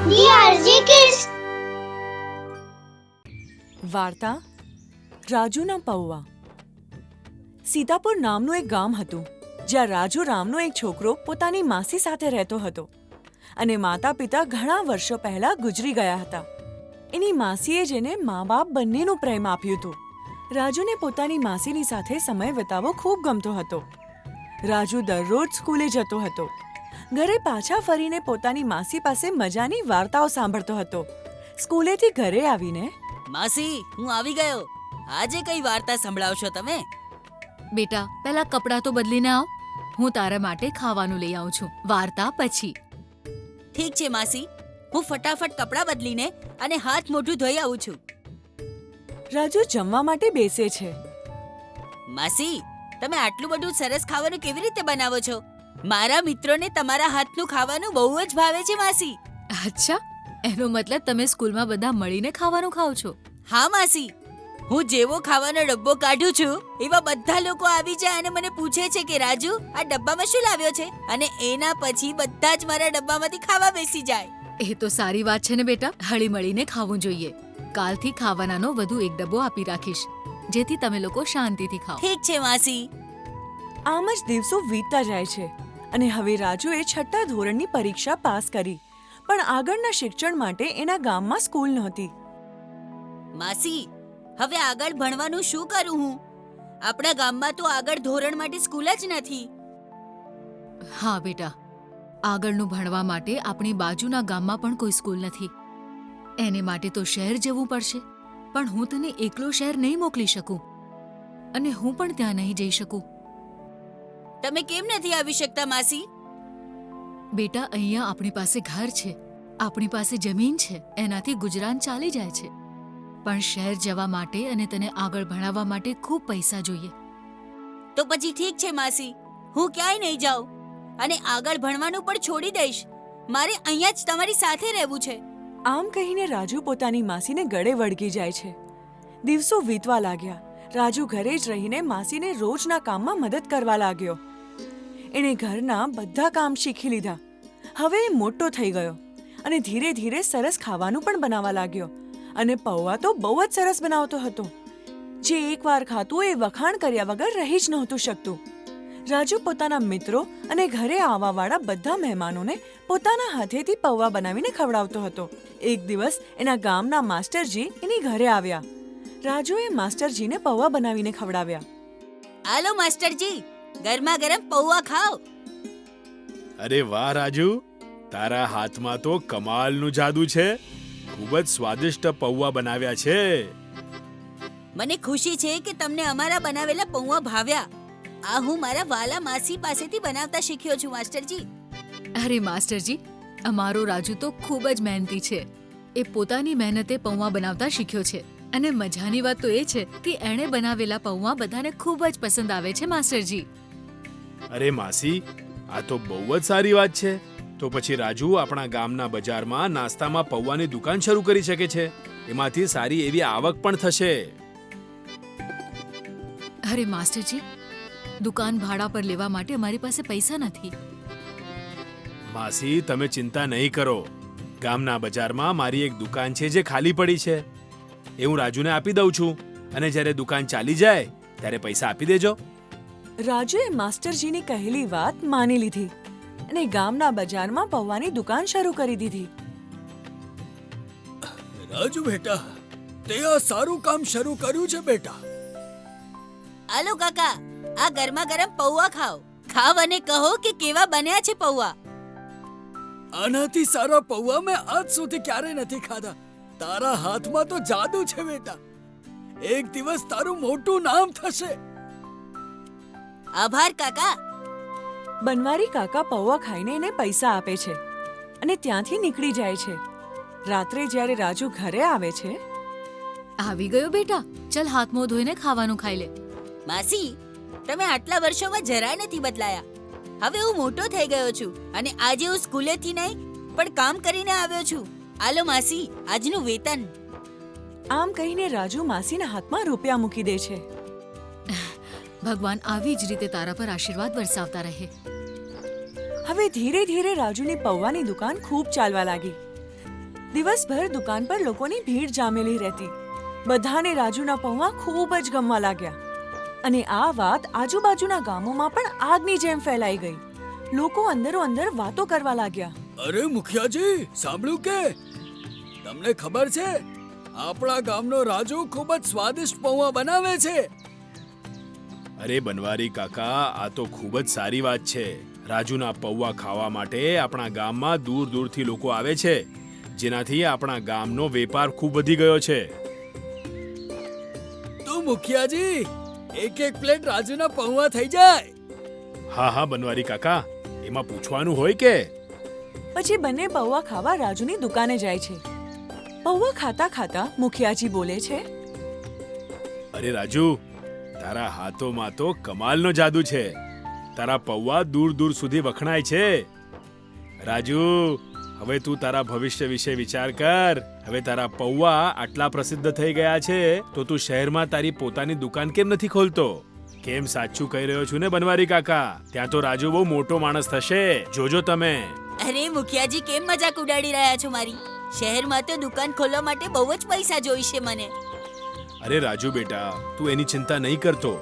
DRG Kids. વાર્તા રાજુના પૌવા. સીતાપુર નામનું એક ગામ હતું જ્યાં રાજુ નામનો એક છોકરો પોતાની માસી સાથે રહેતો હતો અને માતા પિતા ઘણા વર્ષો પહેલા ગુજરી ગયા હતા. એની માસીએ જેને મા બાપ બંનેનું પ્રેમ આપ્યું હતું. રાજુને પોતાની માસીની સાથે સમય વિતાવવો ખૂબ ગમતો હતો. રાજુ દરરોજ સ્કૂલે જતો હતો. ઘરે પાછા ફરીને પોતાની માસી પાસે મજાની વાર્તાઓ સાંભળતો હતો. સ્કૂલેથી ઘરે આવીને, માસી, હું આવી ગયો. આજે કઈ વાર્તા સંભળાવશો તમે? બેટા, પહેલા કપડાં તો બદલીને આવ. હું તારા માટે ખાવાનું લઈ આવું છું. વાર્તા પછી. ઠીક છે માસી, હું ફટાફટ કપડાં બદલીને અને હાથ મોઢું ધોઈ આવું છું. રાજુ જમવા માટે બેસે છે. માસી, તમે આટલું બધું સરસ ખાવાનું કેવી રીતે બનાવો છો? મારા મિત્રોને તમારા હાથનું ખાવાનું બહુ જ ભાવે છે માસી. અચ્છા, એનો મતલબ તમે સ્કૂલમાં બધા મળીને ખાવાનું ખાઓ છો? હા માસી, હું જેવો ખાવાનો ડબ્બો કાઢું છું એવા બધા લોકો આવી જાય અને મને પૂછે છે કે રાજુ, આ ડબ્બામાં શું લાવ્યો છે? અને એના પછી બધા જ મારા ડબ્બામાંથી ખાવા બેસી જાય. એ તો સારી વાત છે ને બેટા. હળી મળીને ખાવું જોઈએ. કાલથી ખાવાનાનો વધુ એક ડબ્બો આપી રાખીશ, જેથી તમે લોકો શાંતિથી ખાઓ. ઠીક છે માસી. આમ જ દિવસો વીતતા જાય છે અને હવે રાજુએ 6ઠ્ઠા ધોરણની પરીક્ષા પાસ કરી, પણ આગળના શિક્ષણ માટે એના ગામમાં સ્કૂલ નહોતી. માસી, હવે આગળ ભણવાનું શું કરું હું? આપણા ગામમાં તો આગળ ધોરણ માટે સ્કૂલ જ નથી. હા બેટા, આગળનું ભણવા માટે આપણી બાજુના ગામમાં પણ કોઈ સ્કૂલ નથી. એને માટે તો શહેર જવું પડશે. પણ હું તને એકલો શહેર નહીં મોકલી શકું અને હું પણ ત્યાં નહીં જઈ શકું. તમે કેમ નથી આવી શકતા માસી? બેટા, અહીંયા આપણી પાસે ઘર છે, આપણી પાસે જમીન છે, એનાથી ગુજરાન ચાલી જાય છે. પણ શહેર જવા માટે અને તને આગળ ભણાવવા માટે ખૂબ પૈસા જોઈએ. તો પછી ઠીક છે માસી, હું ક્યાંય નહીં જાઉં અને આગળ ભણવાનું પણ છોડી દઈશ. મારે અહીંયા જ તમારી સાથે રહેવું છે. આમ કહીને રાજુ પોતાની માસીને ગળે વળગી જાય છે. દિવસો વીતવા લાગ્યા. રાજુ ઘરે જ રહીને માસીને રોજના કામમાં મદદ કરવા લાગ્યો. એણે ઘરના બધા કામ શીખી લીધા. હવે એ મોટો થઈ ગયો અને ધીરે ધીરે સરસ ખાવાનું પણ બનાવવા લાગ્યો. અને પૌવા તો બહુ જ સરસ બનાવતો હતો. જે એકવાર ખાતું એ વખાણ કર્યા વગર રહી જ નહોતું શકતું. રાજુ પોતાના મિત્રો અને ઘરે આવવાવાળા બધા મહેમાનોને પોતાના હાથેથી પૌવા બનાવીને ખવડાવતો હતો. એક દિવસ એના ગામના માસ્ટરજી એની ઘરે આવ્યા. રાજુએ માસ્ટરજીને પૌવા બનાવીને ખવડાવ્યા. હાલો માસ્ટરજી, ગરમા ગરમ પૌવા ખાઓ. અરે વાહ રાજુ, તારા હાથમાં તો કમાલનું જાદુ છે. ખૂબ જ સ્વાદિષ્ટ પૌવા બનાવ્યા છે. મને ખુશી છે કે તમને અમારા બનાવેલા પૌવા ભાવ્યા. આ હું મારા વાલા માસી પાસેથી બનાવતા શીખ્યો છું માસ્ટરજી. અરે માસ્ટરજી, અમારો રાજુ તો ખૂબ જ મહેનતી છે. એ પોતાની મહેનતે પૌવા બનાવતા શીખ્યો છે. અને મજાની વાત તો એ છે કે એણે બનાવેલા પૌવા બધાને ખૂબ જ પસંદ આવે છે માસ્ટરજી. અરે માસી, આ તો બહુ જ સારી વાત છે. તો પછી રાજુ આપણા ગામના બજારમાં નાસ્તામાં પૌવાની દુકાન શરૂ કરી શકે છે. એમાંથી સારી એવી આવક પણ થશે. અરે માસ્ટરજી, દુકાન ભાડા પર લેવા માટે અમારી પાસે પૈસા નથી. માસી, તમે ચિંતા નહીં કરો. ગામના બજારમાં મારી એક દુકાન છે જે ખાલી પડી છે. એ હું રાજુને આપી દઉં છું અને જ્યારે દુકાન ચાલી જાય ત્યારે પૈસા આપી દેજો. રાજુએ માસ્ટરજીની કહેલી વાત માની લીધી અને ગામના બજારમાં પૌવાની દુકાન શરૂ કરી દીધી. રાજુ બેટા, તે આ સારું કામ શરૂ કર્યું છે બેટા. હાલો કાકા, આ ગરમા ગરમ પૌવા ખાઓ. ખાવ અને કહો કે કેવા બન્યા છે પૌવા. આનાથી સારા પૌવા મેં આજ સુધી ક્યારે નથી ખાધા. તારા હાથમાં તો જાદુ છે બેટા. એક દિવસ તારું મોટું નામ થશે. આભાર કાકા. બનવારી કાકા પૌવા ખાઈને એને પૈસા આપે છે અને ત્યાંથી નીકળી જાય છે. રાત્રે જ્યારે રાજુ ઘરે આવે છે, આવી ગયો બેટા, ચલ હાથ મોં ધોઈને ખાવાનું ખાઈ લે. માસી, તમે આટલા વર્ષોમાં જરાય નથી બદલાયા. હવે હું મોટો થઈ ગયો છું અને આજે હું સ્કૂલેથી નહીં પણ કામ કરીને આવ્યો છું. આલો માસી, આજનું વેતન. આમ કહીને રાજુ માસીના હાથમાં રૂપિયા મૂકી દે છે. ભગવાન આવી જ રીતે તારા પર આશીર્વાદ વરસાવતા રહે. હવે ધીરે ધીરે રાજુની પૌવાની દુકાન ખૂબ ચાલવા લાગી. દિવસભર દુકાન પર લોકોની ભીડ જામેલી રહેતી. બધાને રાજુના પૌવા ખૂબ જ ગમવા લાગ્યા અને આ વાત આજુબાજુના ગામોમાં પણ આગની જેમ ફેલાઈ ગઈ. લોકો અંદરો અંદર વાતો કરવા લાગ્યા. અરે મુખિયાજી, સાંભળ્યું કે તમને ખબર છે આપણા ગામનો રાજુ ખૂબ જ સ્વાદિષ્ટ પૌવા બનાવે છે. અરે બનવારી કાકા, આ તો ખૂબ જ સારી વાત છે. રાજુના પૌવા ખાવા માટે આપણા ગામમાં દૂર દૂરથી લોકો આવે છે, જેનાથી આપણા ગામનો વેપાર ખૂબ વધી ગયો છે. તો મુખિયાજી, એક એક પ્લેટ રાજુના પૌવા થઈ જાય. હા હા બનવારી કાકા, એમાં પૂછવાનું હોય કે. પછી બંને પૌવા ખાવા રાજુની દુકાને જાય છે. પૌવા ખાતા ખાતા મુખિયાજી બોલે છે, અરે રાજુ, તારા હાથોમાં તો કમાલનો જાદુ છે. તારા પૌવા દૂર દૂર સુધી વખણાય છે. રાજુ, હવે તું તારા ભવિષ્ય વિશે વિચાર કર. હવે તારા પૌવા આટલા પ્રસિદ્ધ થઈ ગયા છે તો તું શહેરમાં તારી પોતાની દુકાન કેમ નથી ખોલતો? કેમ સાચું કહી રહ્યો છું ને બનવારી કાકા? ત્યાં તો રાજુ બહુ મોટો માણસ થશે, જોજો તમે. અરે મુખિયાજી, કેમ મજાક ઉડાડી રહ્યા છો મારી? શહેરમાં તો દુકાન ખોલવા માટે બહુ જ પૈસા જોઈશે મને. અરે રાજુ બેટા, તું એની ચિંતા નહીં કરતો.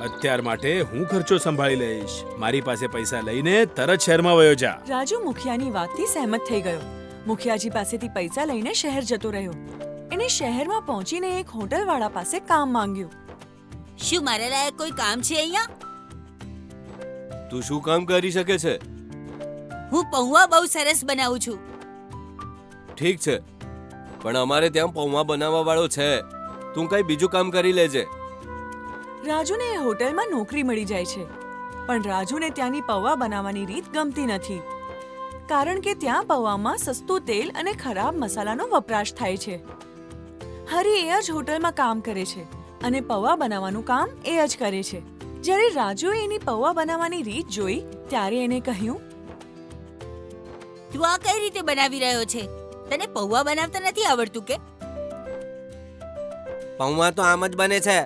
અત્યાર માટે હું ખર્ચો સંભાળી લઈશ. મારી પાસે પૈસા લઈને તરત શહેરમાં વયો જા. રાજુ મુખિયાની વાતથી સહેમત થઈ ગયો. મુખિયાજી પાસેથી પૈસા લઈને શહેર જતો રહ્યો. એને શહેરમાં પહોંચીને એક હોટલવાળા પાસે કામ માંગ્યું. શું મારા લાયક કોઈ કામ છે અહીંયા? તું શું કામ કરી શકે છે? હું પૌવા બહુ સરસ બનાવું છું. ઠીક છે, પણ અમારે ત્યાં પૌવા બનાવવા વાળો છે. તું કઈ બીજું કામ કરી લેજે. રાજુને એ હોટલમાં નોકરી મળી જાય છે, પણ રાજુને ત્યાંની પૌવા બનાવવાની રીત ગમતી નથી, કારણ કે ત્યાં પૌવામાં સસ્તું તેલ અને ખરાબ મસાલાનો વપરાશ થાય છે. હરી એ જ હોટલમાં કામ કરે છે અને પૌવા બનાવવાનું કામ એ જ કરે છે. જ્યારે રાજુએ એની પૌવા બનાવવાની રીત જોઈ ત્યારે એને કહ્યું, તું આ કઈ રીતે બનાવી રહ્યો છે? તને પૌવા બનાવતા નથી આવડતું કે? પૌવા તો આમ જ બને છે.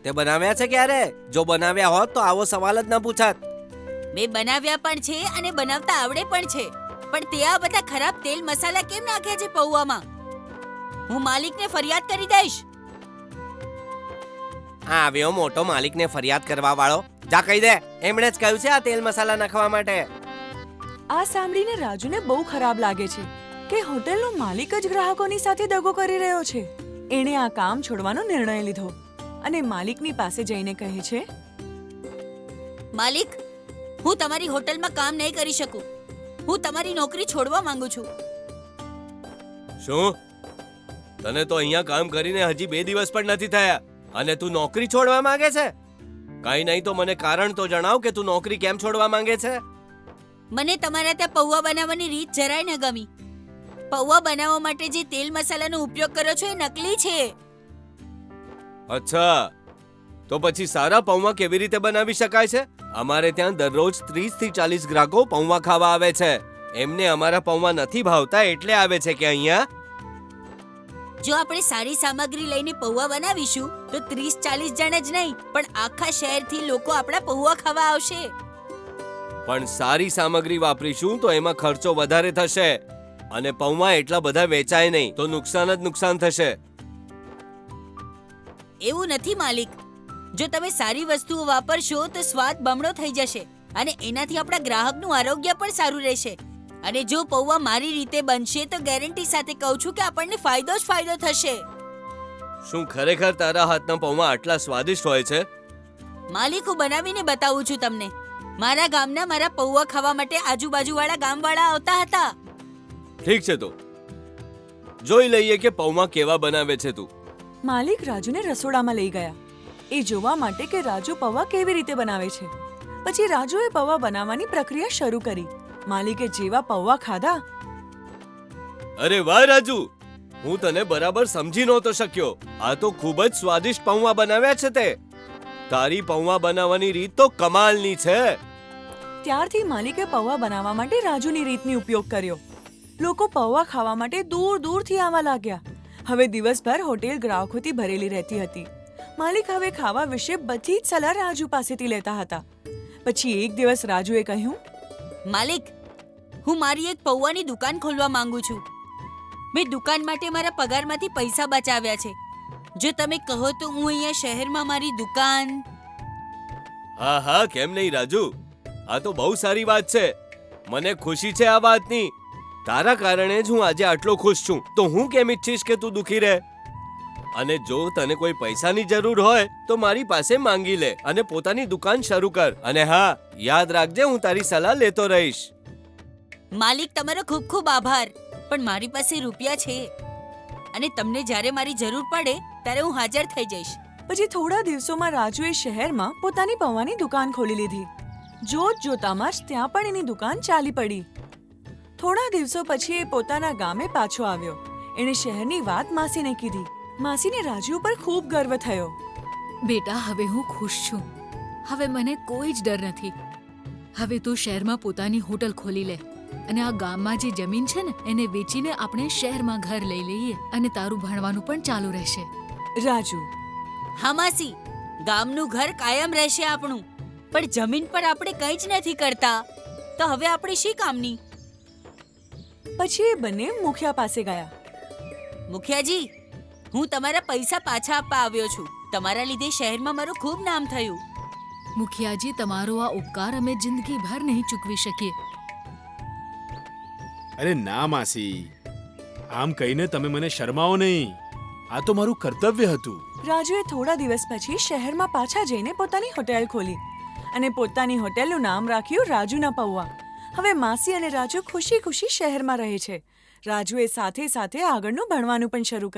તે બનાવ્યા છે ક્યારે? જો બનાવ્યા હોત તો આવો સવાલ જ ન પૂછાત. મેં બનાવ્યા પણ છે અને બનાવતા આવડે પણ છે, પણ તે આ બધા ખરાબ તેલ મસાલા કેમ નાખ્યા છે પૌવામાં? હું માલિકને ફરિયાદ કરી દઈશ. આ આવ્યો મોટો માલિકને ફરિયાદ કરવા વાળો. જા કહી દે, એમણે જ કહ્યું છે આ તેલ મસાલા નાખવા માટે. આ સાંભળીને રાજુને બહુ ખરાબ લાગે છે કે હોટલનો માલિક જ ગ્રાહકોની સાથે દગો કરી રહ્યો છે. એણે આ કામ છોડવાનો નિર્ણય લીધો અને માલિકની પાસે જઈને કહે છે, માલિક, હું તમારી હોટલમાં કામ નહીં કરી શકું. હું તમારી નોકરી છોડવા માંગુ છું. શું? તને તો અહીંયા કામ કરીને હજી 2 દિવસ પણ નથી થયા અને તું નોકરી છોડવા માંગે છે? કઈ નહીં તો મને કારણ તો જણાવ કે તું નોકરી કેમ છોડવા માંગે છે. મને તમારા ત્યાં પૌવા બનાવવાની રીત જરાય ન ગમી. પૌવા બનાવવા માટે જે તેલ મસાલાનો ઉપયોગ કરો છો એ નકલી છે. અચ્છા, તો પછી સારા પૌવા કેવી રીતે બનાવી શકાય છે? અમારે ત્યાં દરરોજ 30 થી 40 ગ્રાહકો પૌવા ખાવા આવે છે. એમને અમારા પૌવા નથી ભાવતા એટલે આવે છે કે અહીંયા. જો આપણે સારી સામગ્રી લઈને પૌવા બનાવીશું તો 30-40 જણ જ નહીં પણ આખા શહેરથી લોકો આપણા પૌવા ખાવા આવશે. પણ સારી સામગ્રી વાપરીશું તો એમાં ખર્ચો વધારે થશે અને પૌવા એટલા બધા વેચાય નહીં તો નુકસાન જ નુકસાન થશે. એવું નથી માલિક. જો તમે સારી વસ્તુઓ વાપરશો તો સ્વાદ બમણો થઈ જશે અને એનાથી આપણા ગ્રાહકનું આરોગ્ય પણ સારું રહેશે. અને જો પૌવા મારી રીતે બનશે તો ગેરંટી સાથે કહું છું કે આપણને ફાયદો જ ફાયદો થશે. શું ખરેખર તારા હાથના પૌવા આટલા સ્વાદિષ્ટ હોય છે? માલિક, હું બનાવીને બતાવું છું તમને. મારા ગામના મારા પૌવા ખાવા માટે આજુબાજુવાળા ગામવાળા આવતા હતા. ઠીક છે, તો જોઈ લઈએ કે પૌવા કેવા બનાવે છે તું. માલિક રાજુને રસોડામાં લઈ ગયા એ જોવા માટે કે રાજુ પૌવા કેવી રીતે બનાવે છે. પછી રાજુએ પૌવા બનાવવાની પ્રક્રિયા શરૂ કરી. માલિકે જેવા પૌવા ખાધા, અરે વાહ રાજુ, હું તને બરાબર સમજી નહોતો શક્યો. આ તો ખૂબ જ સ્વાદિષ્ટ પૌવા બનાવ્યા છે તે. તારી પૌવા બનાવવાની રીત તો કમાલની છે. ત્યારથી માલિકે પૌવા બનાવવા માટે રાજુની રીતની ઉપયોગ કર્યો. લોકો પૌવા ખાવા માટે દૂર દૂરથી આવવા લાગ્યા. હવે દિવસભર હોટેલ ગ્રાહકોથી ભરેલી રહેતી હતી. માલિક હવે ખાવા વિશે બધી જ સલાહ રાજુ પાસેથી લેતા હતા. પછી એક દિવસ રાજુએ કહ્યું, માલિક, હું મારી એક પૌવાની દુકાન ખોલવા માંગુ છું. મેં દુકાન માટે મારા પગારમાંથી પૈસા બચાવ્યા છે. જો તમે કહો તો હું અહીંયા શહેરમાં મારી દુકાન. હા હા કેમ નહીં રાજુ, આ તો બહુ સારી વાત છે. મને ખુશી છે આ વાતની. તારા કારણે જ હું આજે આટલો ખુશ છું. તો હું કેમ ઈચ્છીશ કે તું દુખી રહે? અને જો તને કોઈ પૈસાની જરૂર હોય તો મારી પાસે માંગી લે અને પોતાની દુકાન શરૂ કર. અને હા, યાદ રાખજે હું તારી સલાહ લેતો રહીશ. માલિક, તમારો ખૂબ ખૂબ આભાર, પણ મારી પાસે રૂપિયા છે અને તમને જ્યારે મારી જરૂર પડે ત્યારે હું હાજર થઈ જઈશ. પછી થોડા દિવસોમાં રાજુએ શહેરમાં પોતાની પૌવાની દુકાન ખોલી લીધી. જોત જોતામાં જ ત્યાં પણ એની દુકાન ચાલી પડી. થોડા દિવસો પછી એ પોતાના ગામે પાછો આવ્યો. એણે શહેરની વાત માસીને કીધી. માસીને રાજુ પર ખૂબ ગર્વ થયો. બેટા, હવે હું ખુશ છું. હવે મને કોઈ જ ડર નથી. હવે તું શહેરમાં પોતાની હોટલ ખોલી લે અને આ ગામમાં જે જમીન છે ને એને વેચીને આપણે શહેરમાં ઘર લઈ લઈએ અને તારું ભણવાનું પણ ચાલુ રહેશે. રાજુ: હા માસી, ગામનું ઘર કાયમ રહેશે આપણું, પણ જમીન પર આપણે કંઈ જ નથી કરતા તો હવે આપણે શી કામની? પછી એ બંને મુખિયા પાસે ગયા. મુખિયાજી, હું તમારા પૈસા પાછા આપવા આવ્યો છું. તમારા લીધે શહેરમાં મારું ખૂબ નામ થયું. મુખિયાજી, તમારો આ ઉપકાર અમે જિંદગીભર નહીં ચૂકવી શકીએ. અરે ના માસી, આમ કહીને તમે મને શરમાવો નહીં. આ તો મારું કર્તવ્ય હતું. રાજુએ થોડા દિવસ પછી શહેરમાં પાછા જઈને પોતાની હોટેલ ખોલી અને પોતાની હોટેલનું નામ રાખ્યું રાજુના પૌવા. હવે માસી અને રાજુ ખુશી ખુશી શહેરમાં રહે છે. રાજુએ સાથે સાથે આગળનું ભણવાનું પણ શરૂ કર્યું.